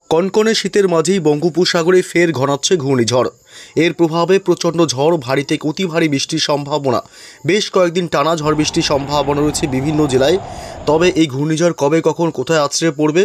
কনকনে শীতের মাঝেই বঙ্গোপসাগরে ফের ঘনাচ্ছে ঘূর্ণিঝড়। এর প্রভাবে প্রচণ্ড ঝড়, ভারী থেকে অতি ভারী বৃষ্টির সম্ভাবনা। বেশ কয়েকদিন টানা ঝড় বৃষ্টির সম্ভাবনা রয়েছে বিভিন্ন জেলায়। তবে এই ঘূর্ণিঝড় কবে কখন কোথায় আছড়ে পড়বে,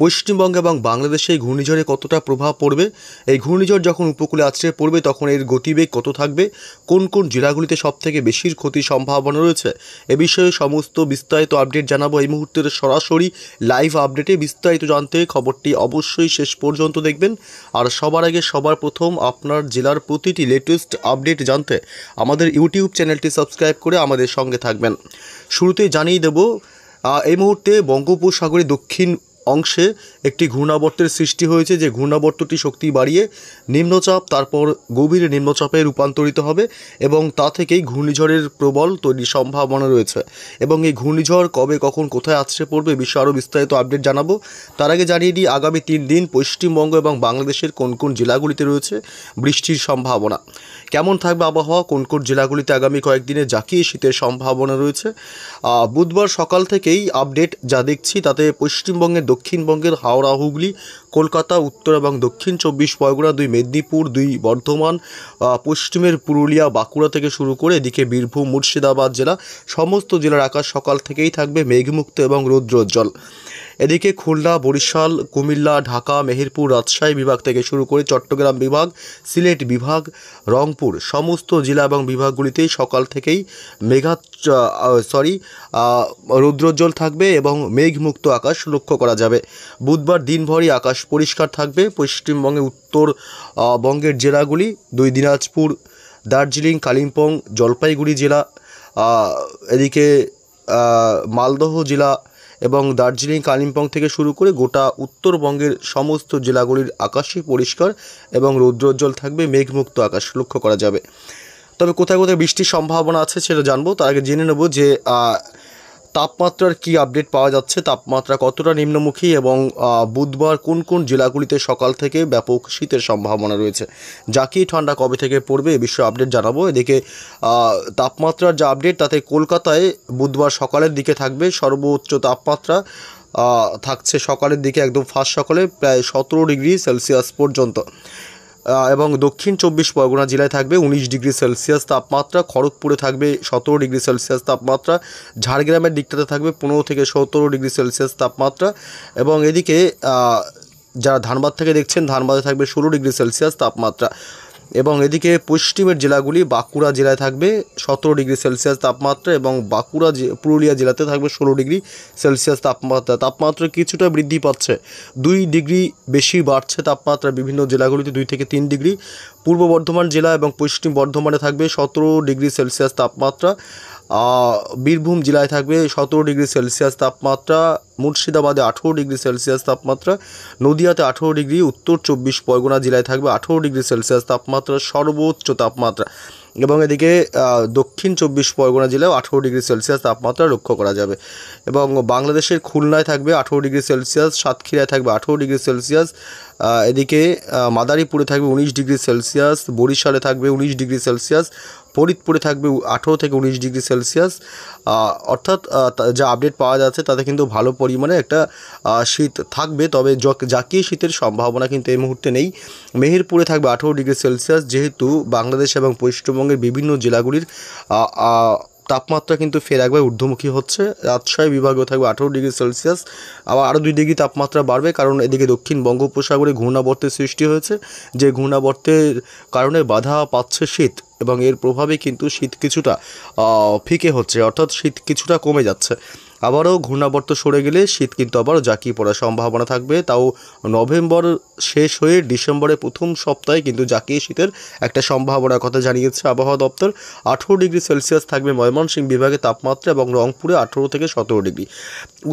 পশ্চিমবঙ্গ এবং বাংলাদেশে এই ঘূর্ণিঝড়ে কতটা প্রভাব পড়বে, এই ঘূর্ণিঝড় যখন উপকূলে আছড়ে পড়বে তখন এর গতিবেগ কত থাকবে, কোন কোন জেলাগুলিতে সবথেকে বেশি ক্ষতির সম্ভাবনা রয়েছে, এ বিষয়ে সমস্ত বিস্তারিত আপডেট জানাবো এই মুহূর্তের সরাসরি লাইভ আপডেটে। বিস্তারিত জানতে খবরটি অবশ্যই শেষ পর্যন্ত দেখবেন। আর সবার আগে সবার প্রথম আপনার জেলার প্রতিটি লেটেস্ট আপডেট জানতে আমাদের ইউটিউব চ্যানেলটি সাবস্ক্রাইব করে আমাদের সঙ্গে থাকবেন। শুরুতেই জানিয়ে দেব, এই মুহূর্তে বঙ্গোপসাগরের দক্ষিণ অংশে একটি ঘূর্ণাবর্তের সৃষ্টি হয়েছে, যে ঘূর্ণাবর্তটি শক্তি বাড়িয়ে নিম্নচাপ, তারপর গভীর নিম্নচাপে রূপান্তরিত হবে এবং তা থেকেই ঘূর্ণিঝড়ের প্রবল তৈরির সম্ভাবনা রয়েছে। এবং এই ঘূর্ণিঝড় কবে কখন কোথায় আছড়ে পড়বে বিষয়ে আরও বিস্তারিত আপডেট জানাবো। তার আগে জানিয়ে দিই, আগামী 3 দিন পশ্চিমবঙ্গ এবং বাংলাদেশের কোন কোন জেলাগুলিতে রয়েছে বৃষ্টির সম্ভাবনা, কেমন থাকবে আবহাওয়া, কোন কোন জেলাগুলিতে আগামী কয়েকদিনে জাঁকিয়ে শীতের সম্ভাবনা রয়েছে। বুধবার সকাল থেকেই আপডেট যা দেখছি তাতে পশ্চিমবঙ্গের দক্ষিণবঙ্গের হাওড়া, হুগলি, কলকাতা, উত্তর এবং দক্ষিণ 24 পরগনা, 2 মেদিনীপুর, 2 বর্ধমান, পশ্চিমের পুরুলিয়া, বাঁকুড়া থেকে শুরু করে এদিকে বীরভূম, মুর্শিদাবাদ জেলা, সমস্ত জেলার আকাশ সকাল থেকেই থাকবে মেঘমুক্ত এবং রৌদ্রোজ্জ্বল। এদিকে খুলনা, বরিশাল, কুমিল্লা, ঢাকা, মেহেরপুর, রাজশাহী বিভাগ থেকে শুরু করে চট্টগ্রাম বিভাগ, সিলেট বিভাগ, রংপুর, সমস্ত জেলা এবং বিভাগগুলিতেই সকাল থেকেই রৌদ্রোজ্জ্বল থাকবে এবং মেঘমুক্ত আকাশ লক্ষ্য করা যাবে। বুধবার দিনভরই আকাশ পরিষ্কার থাকবে। পশ্চিমবঙ্গে উত্তর বঙ্গের জেলাগুলি 2 দিনাজপুর, দার্জিলিং, কালিম্পং, জলপাইগুড়ি জেলা, এদিকে মালদহ জেলা এবং দার্জিলিং, কালিম্পং থেকে শুরু করে গোটা উত্তরবঙ্গের সমস্ত জেলাগুলির আকাশই পরিষ্কার এবং রৌদ্রোজ্জ্বল থাকবে, মেঘমুক্ত আকাশ লক্ষ্য করা যাবে। তবে কোথায় কোথায় বৃষ্টির সম্ভাবনা আছে সেটা জানবো। তার আগে জেনে নেব যে তাপমাত্রার কি আপডেট পাওয়া যাচ্ছে, তাপমাত্রা কতটা নিম্নমুখী এবং বুধবার কোন কোন জেলাগুলিতে সকাল থেকে ব্যাপক শীতের সম্ভাবনা রয়েছে, জাঁকিয়ে ঠান্ডা কবে থেকে পড়বে এ বিষয়ে আপডেট জানাবো। এদিকে তাপমাত্রার যে আপডেট তাতে কলকাতায় বুধবার সকালের দিকে থাকবে সর্বোচ্চ তাপমাত্রা, থাকছে সকালের দিকে একদম ফার্স্ট সকালে প্রায় 17 ডিগ্রি সেলসিয়াস পর্যন্ত, এবং দক্ষিণ 24 পরগনা জেলায় থাকবে 19 ডিগ্রি সেলসিয়াস তাপমাত্রা, খড়গপুরে থাকবে 17 ডিগ্রি সেলসিয়াস তাপমাত্রা, ঝাড়গ্রামের দিকটাতে থাকবে 15 থেকে 17 ডিগ্রি সেলসিয়াস তাপমাত্রা, এবং এদিকে যারা ধানবাদ থেকে দেখছেন ধানবাদে থাকবে 16 ডিগ্রি সেলসিয়াস তাপমাত্রা, এবং এদিকে পশ্চিমের জেলাগুলি বাঁকুড়া জেলায় থাকবে 17 ডিগ্রি সেলসিয়াস তাপমাত্রা এবং বাঁকুড়া পুরুলিয়া জেলাতে থাকবে 16 ডিগ্রি সেলসিয়াস তাপমাত্রা কিছুটা বৃদ্ধি পাচ্ছে, 2 ডিগ্রি বেশি বাড়ছে তাপমাত্রা বিভিন্ন জেলাগুলিতে 2 থেকে 3 ডিগ্রি। পূর্ব বর্ধমান জেলা এবং পশ্চিম বর্ধমানে থাকবে 17 ডিগ্রি সেলসিয়াস তাপমাত্রা, বীরভূম জেলায় থাকবে 17 ডিগ্রি সেলসিয়াস তাপমাত্রা, মুর্শিদাবাদে 18 ডিগ্রি সেলসিয়াস তাপমাত্রা, নদিয়াতে 18 ডিগ্রি, উত্তর 24 পরগনা জেলায় থাকবে 18 ডিগ্রি সেলসিয়াস তাপমাত্রা সর্বোচ্চ তাপমাত্রা, এবং এদিকে দক্ষিণ 24 পরগনা জেলায় 18 ডিগ্রি সেলসিয়াস তাপমাত্রা লক্ষ্য করা যাবে। এবং বাংলাদেশের খুলনায় থাকবে 18 ডিগ্রি সেলসিয়াস, সাতক্ষীরায় থাকবে 18 ডিগ্রি সেলসিয়াস, এদিকে মাদারীপুরে থাকবে 19 ডিগ্রি সেলসিয়াস, বরিশালে থাকবে 19 ডিগ্রি সেলসিয়াস, ফরিদপুরে থাকবে 18 থেকে 19 ডিগ্রি সেলসিয়াস। অর্থাৎ যা আপডেট পাওয়া যাচ্ছে তাতে কিন্তু ভালো পরিমাণে একটা শীত থাকবে, তবে জাঁকিয়ে শীতের সম্ভাবনা কিন্তু এই মুহূর্তে নেই। মেহেরপুরে থাকবে 18 ডিগ্রি সেলসিয়াস, যেহেতু বাংলাদেশ এবং পশ্চিমবঙ্গের বিভিন্ন জেলাগুলির তাপমাত্রা কিন্তু ফের একবার ঊর্ধ্বমুখী হচ্ছে। রাজশাহী বিভাগেও থাকবে 18 ডিগ্রি সেলসিয়াস, আবার আরও 2 ডিগ্রি তাপমাত্রা বাড়বে, কারণ এদিকে দক্ষিণ বঙ্গোপসাগরে ঘূর্ণাবর্তের সৃষ্টি হয়েছে, যে ঘূর্ণাবর্তের কারণে বাধা পাচ্ছে শীত এবং এর প্রভাবে কিন্তু শীত কিছুটা ফিকে হচ্ছে, অর্থাৎ শীত কিছুটা কমে যাচ্ছে। আবারও ঘূর্ণাবর্ত সরে গেলে শীত কিন্তু আবারও জাঁকিয়ে পড়ার সম্ভাবনা থাকবে, তাও নভেম্বর শেষ হয়ে ডিসেম্বরের প্রথম সপ্তাহে কিন্তু জাঁকিয়ে শীতের একটা সম্ভাবনার কথা জানিয়েছে আবহাওয়া দপ্তর। 18 ডিগ্রি সেলসিয়াস থাকবে ময়মনসিংহ বিভাগে তাপমাত্রা এবং রংপুরে 18 থেকে 17 ডিগ্রি।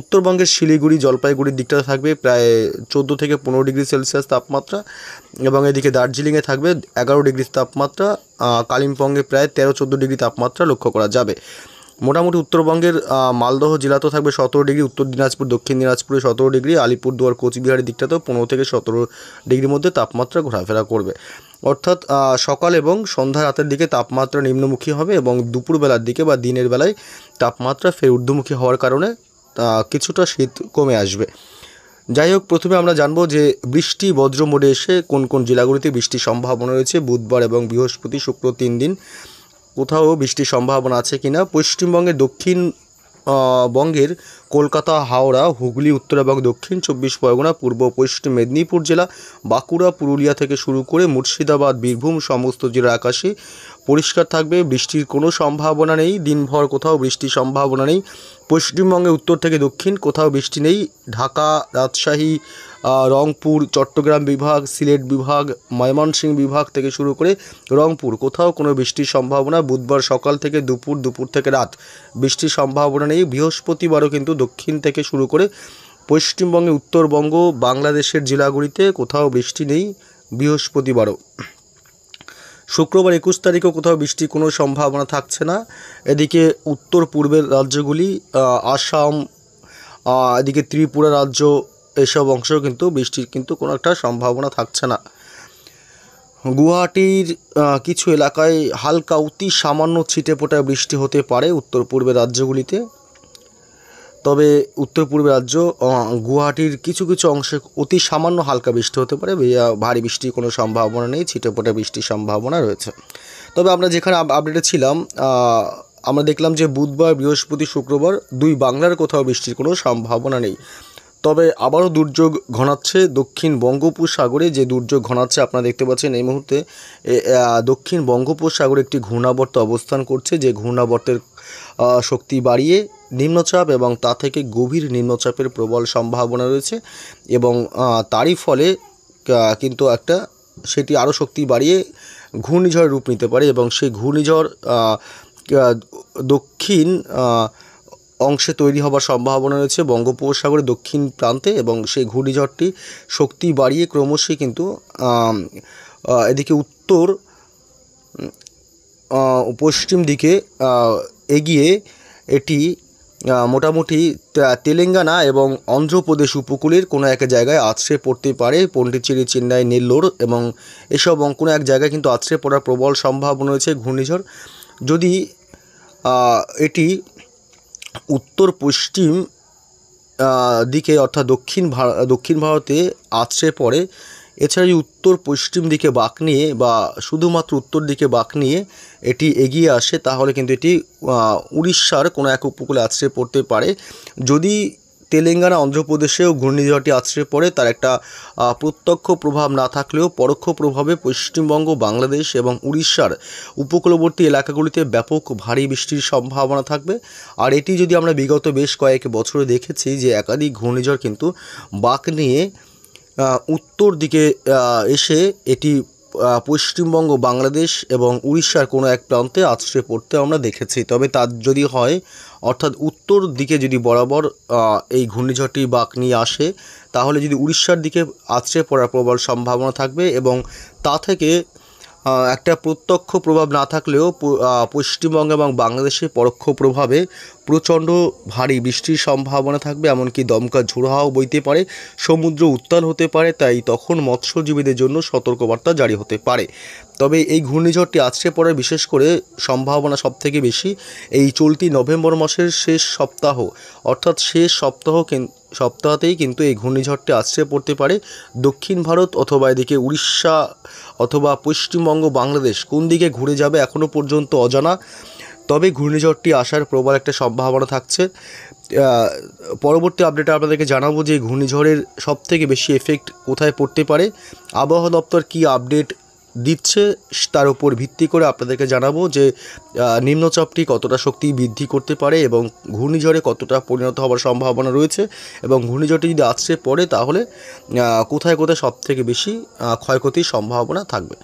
উত্তরবঙ্গের শিলিগুড়ি, জলপাইগুড়ির দিকটাতে থাকবে প্রায় 14 থেকে 15 ডিগ্রি সেলসিয়াস তাপমাত্রা, এবং এদিকে দার্জিলিংয়ে থাকবে 11 ডিগ্রি তাপমাত্রা, কালিম্পংয়ে প্রায় 13-14 ডিগ্রি তাপমাত্রা লক্ষ্য করা যাবে। মোটামুটি উত্তরবঙ্গের মালদহ জেলাতেও থাকবে 17 ডিগ্রি, উত্তর দিনাজপুর, দক্ষিণ দিনাজপুরে 17 ডিগ্রি, আলিপুরদুয়ার, কোচবিহারের দিকটাতেও 15 থেকে 17 ডিগ্রির মধ্যে তাপমাত্রা ঘোরাফেরা করবে। অর্থাৎ সকাল এবং সন্ধ্যা রাতের দিকে তাপমাত্রা নিম্নমুখী হবে এবং দুপুরবেলার দিকে বা দিনের বেলায় তাপমাত্রা ফের ঊর্ধ্বমুখী হওয়ার কারণে কিছুটা শীত কমে আসবে। যাই হোক, প্রথমে আমরা জানবো যে বৃষ্টি বজ্র মোডে এসে কোন কোন জেলাগুলিতে বৃষ্টির সম্ভাবনা রয়েছে বুধবার এবং বৃহস্পতি শুক্র 3 দিন কোথাও বৃষ্টির সম্ভাবনা আছে কিনা। পশ্চিমবঙ্গের দক্ষিণ বঙ্গের কলকাতা, হাওড়া, হুগলি, উত্তর এবং দক্ষিণ 24 পরগনা, পূর্ব পশ্চিম মেদিনীপুর জেলা, বাঁকুড়া, পুরুলিয়া থেকে শুরু করে মুর্শিদাবাদ, বীরভূম সমস্ত জেলার আকাশে পরিষ্কার থাকবে, বৃষ্টির কোনো সম্ভাবনা নেই। দিনভর কোথাও বৃষ্টির সম্ভাবনা নেই। পশ্চিমবঙ্গে উত্তর থেকে দক্ষিণ কোথাও বৃষ্টি নেই। ঢাকা, রাজশাহী, রংপুর, চট্টগ্রাম বিভাগ, সিলেট বিভাগ, ময়মনসিংহ বিভাগ থেকে শুরু করে রংপুর কোথাও কোনো বৃষ্টির সম্ভাবনা। বুধবার সকাল থেকে দুপুর, দুপুর থেকে রাত বৃষ্টির সম্ভাবনা নেই। বৃহস্পতিবারও কিন্তু দক্ষিণ থেকে শুরু করে পশ্চিমবঙ্গে, উত্তরবঙ্গ, বাংলাদেশের জেলাগুলিতে কোথাও বৃষ্টি নেই বৃহস্পতিবারও। শুক্রবার 21 তারিখেও কোথাও বৃষ্টির কোনো সম্ভাবনা থাকছে না। এদিকে উত্তর পূর্বের রাজ্যগুলি, আসাম, এদিকে ত্রিপুরা রাজ্য, এসব অংশেও কিন্তু বৃষ্টির কিন্তু কোনো একটা সম্ভাবনা থাকছে না। গুয়াহাটির কিছু এলাকায় হালকা অতি সামান্য ছিটেফোঁটা বৃষ্টি হতে পারে উত্তর পূর্বের রাজ্যগুলিতে। তবে উত্তর পূর্বের রাজ্য গুয়াহাটির কিছু কিছু অংশে অতি সামান্য হালকা বৃষ্টি হতে পারে, ভারী বৃষ্টির কোনো সম্ভাবনা নেই, ছিটেফোঁটা বৃষ্টির সম্ভাবনা রয়েছে। তবে আমরা যেখানে আপডেটে ছিলাম, আমরা দেখলাম যে বুধবার, বৃহস্পতি, শুক্রবার দুই বাংলার কোথাও বৃষ্টির কোনো সম্ভাবনা নেই। তবে আবারও দুর্যোগ ঘনাচ্ছে দক্ষিণ বঙ্গোপসাগরে। যে দুর্যোগ ঘনাচ্ছে আপনারা দেখতে পাচ্ছেন এই মুহূর্তে, দক্ষিণ বঙ্গোপসাগরে একটি ঘূর্ণাবর্ত অবস্থান করছে, যে ঘূর্ণাবর্তের শক্তি বাড়িয়ে নিম্নচাপ এবং তা থেকে গভীর নিম্নচাপের প্রবল সম্ভাবনা রয়েছে এবং তারই ফলে কিন্তু সেটি আরও শক্তি বাড়িয়ে ঘূর্ণিঝড়ের রূপ নিতে পারে এবং সেই ঘূর্ণিঝড় দক্ষিণ অংশে তৈরি হবার সম্ভাবনা রয়েছে বঙ্গোপসাগরের দক্ষিণ প্রান্তে এবং সেই ঘূর্ণিঝড়টি শক্তি বাড়িয়ে ক্রমশই কিন্তু এদিকে উত্তর পশ্চিম দিকে এগিয়ে এটি মোটামুটি তেলেঙ্গানা এবং অন্ধ্রপ্রদেশ উপকূলের কোনো এক জায়গায় আছড়ে পড়তে পারে। পন্ডিচেরি, চেন্নাই, নেল্লোর এবং এসব কোনো এক জায়গায় কিন্তু আছড়ে পড়ার প্রবল সম্ভাবনা রয়েছে ঘূর্ণিঝড়। যদি উত্তর পশ্চিম দিকে অর্থাৎ দক্ষিণ ভারতে আছড়ে পড়ে, এছাড়া যদি উত্তর পশ্চিম দিকে বাঁক নিয়ে বা শুধুমাত্র উত্তর দিকে বাঁক নিয়ে এটি এগিয়ে আসে, তাহলে কিন্তু এটি উড়িষ্যার কোনো এক উপকূলে আছড়ে পড়তে পারে। যদি তেলেঙ্গানা, অন্ধ্রপ্রদেশেও ঘূর্ণিঝড়টি আছড়ে পড়ে, তার একটা প্রত্যক্ষ প্রভাব না থাকলেও পরোক্ষ প্রভাবে পশ্চিমবঙ্গ, বাংলাদেশ এবং উড়িষ্যার উপকূলবর্তী এলাকাগুলিতে ব্যাপক ভারী বৃষ্টির সম্ভাবনা থাকবে। আর এটি যদি আমরা বিগত বেশ কয়েক বছরে দেখেছি যে একাধিক ঘূর্ণিঝড় কিন্তু বাঁক নিয়ে উত্তর দিকে এসে এটি পশ্চিমবঙ্গ, বাংলাদেশ এবং উড়িষ্যার কোনো এক প্রান্তে আছড়ে পড়তে আমরা দেখেছি। তবে তার যদি হয়, অর্থাৎ উত্তর দিকে যদি বরাবর এই ঘূর্ণিঝড়টি বাঁক নিয়ে আসে, তাহলে যদি উড়িষ্যার দিকে আছড়ে পড়ার প্রবল সম্ভাবনা থাকবে এবং তা থেকে একটা প্রত্যক্ষ প্রভাব না থাকলেও পশ্চিমবঙ্গ এবং বাংলাদেশে পরোক্ষ প্রভাবে প্রচণ্ড ভারী বৃষ্টির সম্ভাবনা থাকবে, এমনকি দমকা ঝোড়ো হাওয়া বইতে পারে, সমুদ্র উত্তাল হতে পারে। তাই তখন মৎস্যজীবীদের জন্য সতর্কবার্তা জারি হতে পারে। তবে এই ঘূর্ণিঝড়টি আছড়ে পড়ার বিশেষ করে সম্ভাবনা সবথেকে বেশি এই চলতি নভেম্বর মাসের শেষ সপ্তাহ, অর্থাৎ শেষ সপ্তাহতেই কিন্তু এই ঘূর্ণিঝড়টি আছড়ে পড়তে পারে দক্ষিণ ভারত অথবা এদিকে উড়িষ্যা অথবা পশ্চিমবঙ্গ, বাংলাদেশ। কোন দিকে ঘুরে যাবে এখনও পর্যন্ত অজানা, তবে ঘূর্ণিঝড়টি আসার প্রবল একটা সম্ভাবনা থাকছে। পরবর্তী আপডেটে আপনাদেরকে জানাবো যে ঘূর্ণিঝড়ের সবথেকে বেশি এফেক্ট কোথায় পড়তে পারে, আবহাওয়া দপ্তর কী আপডেট দিচ্ছে তার উপর ভিত্তি করে আপনাদেরকে জানাবো যে নিম্নচাপটি কতটা শক্তি বৃদ্ধি করতে পারে এবং ঘূর্ণিঝড়ে কতটা পরিণত হওয়ার সম্ভাবনা রয়েছে এবং ঘূর্ণিঝড়টি যদি আছড়ে পড়ে তাহলে কোথায় কোথায় সবথেকে বেশি ক্ষয়ক্ষতির সম্ভাবনা থাকবে।